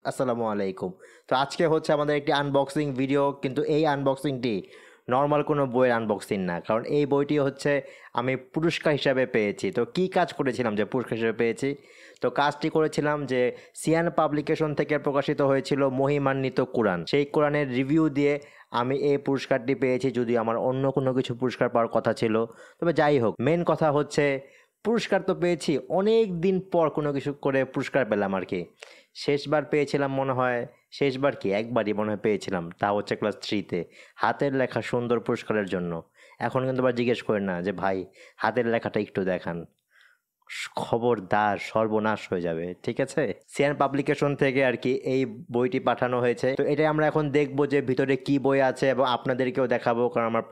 আসসালামু আলাইকুম। তো আজকে হচ্ছে আমাদের একটি আনবক্সিং ভিডিও, কিন্তু এই আনবক্সিংটি নর্মাল কোনো বইয়ের আনবক্সিং না, কারণ এই বইটি হচ্ছে আমি পুরস্কার হিসাবে পেয়েছি। তো কি কাজ করেছিলাম যে পুরস্কার হিসেবে পেয়েছি? তো কাজটি করেছিলাম যে সিয়ান পাবলিকেশন থেকে প্রকাশিত হয়েছিল মহিমান্বিত কোরআন, সেই কোরআনের রিভিউ দিয়ে আমি এই পুরস্কারটি পেয়েছি, যদি আমার অন্য কোনো কিছু পুরস্কার পাওয়ার কথা ছিল। তবে যাই হোক, মেন কথা হচ্ছে পুরস্কার তো পেয়েছি, অনেক দিন পর কোনো কিছু করে পুরস্কার পেলাম আর কি। শেষবার পেয়েছিলাম মনে হয়, শেষবার কি একবারই মনে হয় পেয়েছিলাম, তা হচ্ছে ক্লাস থ্রিতে, হাতের লেখা সুন্দর পুরস্কারের জন্য। এখন কিন্তু আবার জিজ্ঞেস করেন না যে ভাই হাতের লেখাটা একটু দেখান, খবরদার সর্বনাশ হয়ে যাবে, ঠিক আছে? সিয়ান পাবলিকেশন থেকে আর কি এই বইটি পাঠানো হয়েছে। তো এটাই আমরা এখন দেখবো যে ভিতরে কি বই আছে, এবং আপনাদেরকেও দেখাবো, কারণ আমার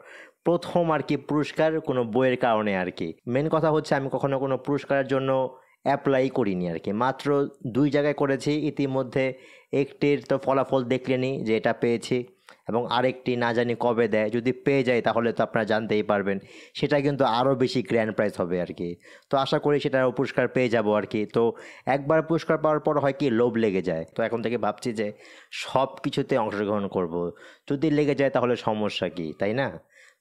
প্রথম আর কি পুরস্কার কোনো বইয়ের কারণে আর কি। মেন কথা হচ্ছে আমি কখনো কোনো পুরস্কারের জন্য অ্যাপ্লাই করিনি আর কি, মাত্র দুই জায়গায় করেছি ইতিমধ্যে। একটির তো ফলাফল দেখলেনি যে এটা পেয়েছি, এবং আরেকটি না জানি কবে দেয়, যদি পেয়ে যায় তাহলে তো আপনারা জানতেই পারবেন, সেটা কিন্তু আরও বেশি গ্র্যান্ড প্রাইজ হবে আর কি। তো আশা করি সেটারও পুরস্কার পেয়ে যাব আর কি। তো একবার পুরস্কার পাওয়ার পর হয় কি, লোভ লেগে যায়। তো এখন থেকে ভাবছি যে সব কিছুতে অংশগ্রহণ করব, যদি লেগে যায় তাহলে সমস্যা কি, তাই না?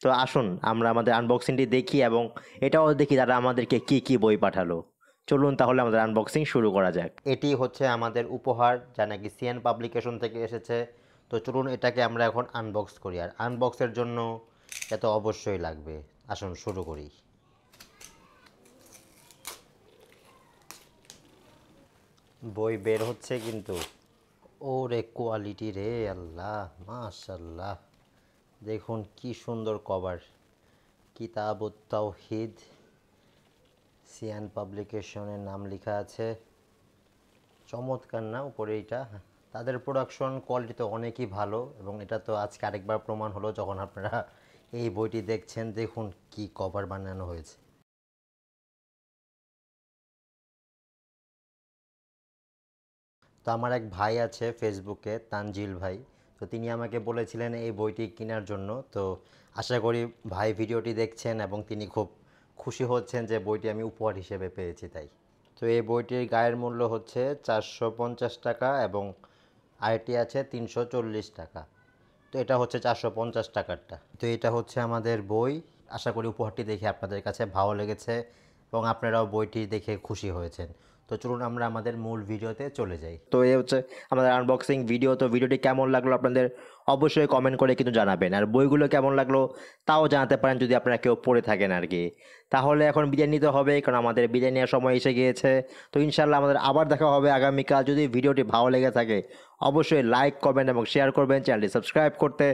তো আসুন আমরা আমাদের আনবক্সিংটি দেখি, এবং এটাও দেখি তারা আমাদেরকে কি কি বই পাঠালো। চলুন তাহলে আমাদের আনবক্সিং শুরু করা যাক। এটি হচ্ছে আমাদের উপহার, যা নাকি সিএন পাবলিকেশন থেকে এসেছে। তো চলুন এটাকে আমরা এখন আনবক্স করি, আর আনবক্সের জন্য এটা তো অবশ্যই লাগবে। আসুন শুরু করি। বই বের হচ্ছে কিন্তু, ওরে কোয়ালিটি রে আল্লাহ, মাশাল্লাহ। দেখুন কি সুন্দর কভার, কিতাবুত তাওহীদ, সিয়ান পাবলিকেশনের নাম লেখা আছে। চমৎকার না উপরে এইটা? তাদের প্রোডাকশন কোয়ালিটি তো অনেকই ভালো, এবং এটা তো আজকে আরেকবার প্রমাণ হলো যখন আপনারা এই বইটি দেখছেন। দেখুন কি কভার বানানো হয়েছে। তো আমার এক ভাই আছে ফেসবুকে, তানজিল ভাই। তো তিনি আমাকে বলেছিলেন এই বইটি কেনার জন্য। তো আশা করি ভাই ভিডিওটি দেখছেন এবং তিনি খুব খুশি হচ্ছেন যে বইটি আমি উপহার হিসেবে পেয়েছি তাই। তো এই বইটির গায়ের মূল্য হচ্ছে 450 টাকা, এবং আইটি আছে 340 টাকা। তো এটা হচ্ছে 450 টাকারটা। তো এটা হচ্ছে আমাদের বই। আশা করি উপহারটি দেখে আপনাদের কাছে ভালো লেগেছে, এবং আপনারাও বইটি দেখে খুশি হয়েছেন। তো চলুন আমরা আমাদের মূল ভিডিওতে চলে যাই। তো এই হচ্ছে আমাদের আনবক্সিং ভিডিও। তো ভিডিওটি কেমন লাগলো আপনাদের অবশ্যই কমেন্ট করে কিন্তু জানাবেন, আর বইগুলো কেমন লাগলো তাও জানাতে পারেন যদি আপনারা কেউ পড়ে থাকেন আর কি। তাহলে এখন বিদায় নিতে হবে, কারণ আমাদের বিদায় নেওয়ার সময় এসে গিয়েছে। তো ইনশাল্লাহ আমাদের আবার দেখা হবে আগামীকাল। যদি ভিডিওটি ভালো লেগে থাকে অবশ্যই লাইক করবেন এবং শেয়ার করবেন, চ্যানেলটি সাবস্ক্রাইব করতে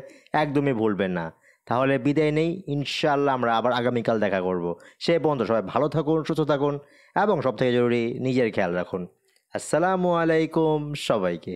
একদমই ভুলবেন না। তাহলে বিদায় নেই, ইনশাল্লাহ আমরা আবার আগামীকাল দেখা করব। সে পর্যন্ত সবাই ভালো থাকুন, সুস্থ থাকুন, এবং সবথেকে জরুরি নিজের খেয়াল রাখুন। আসসালামু আলাইকুম সবাইকে।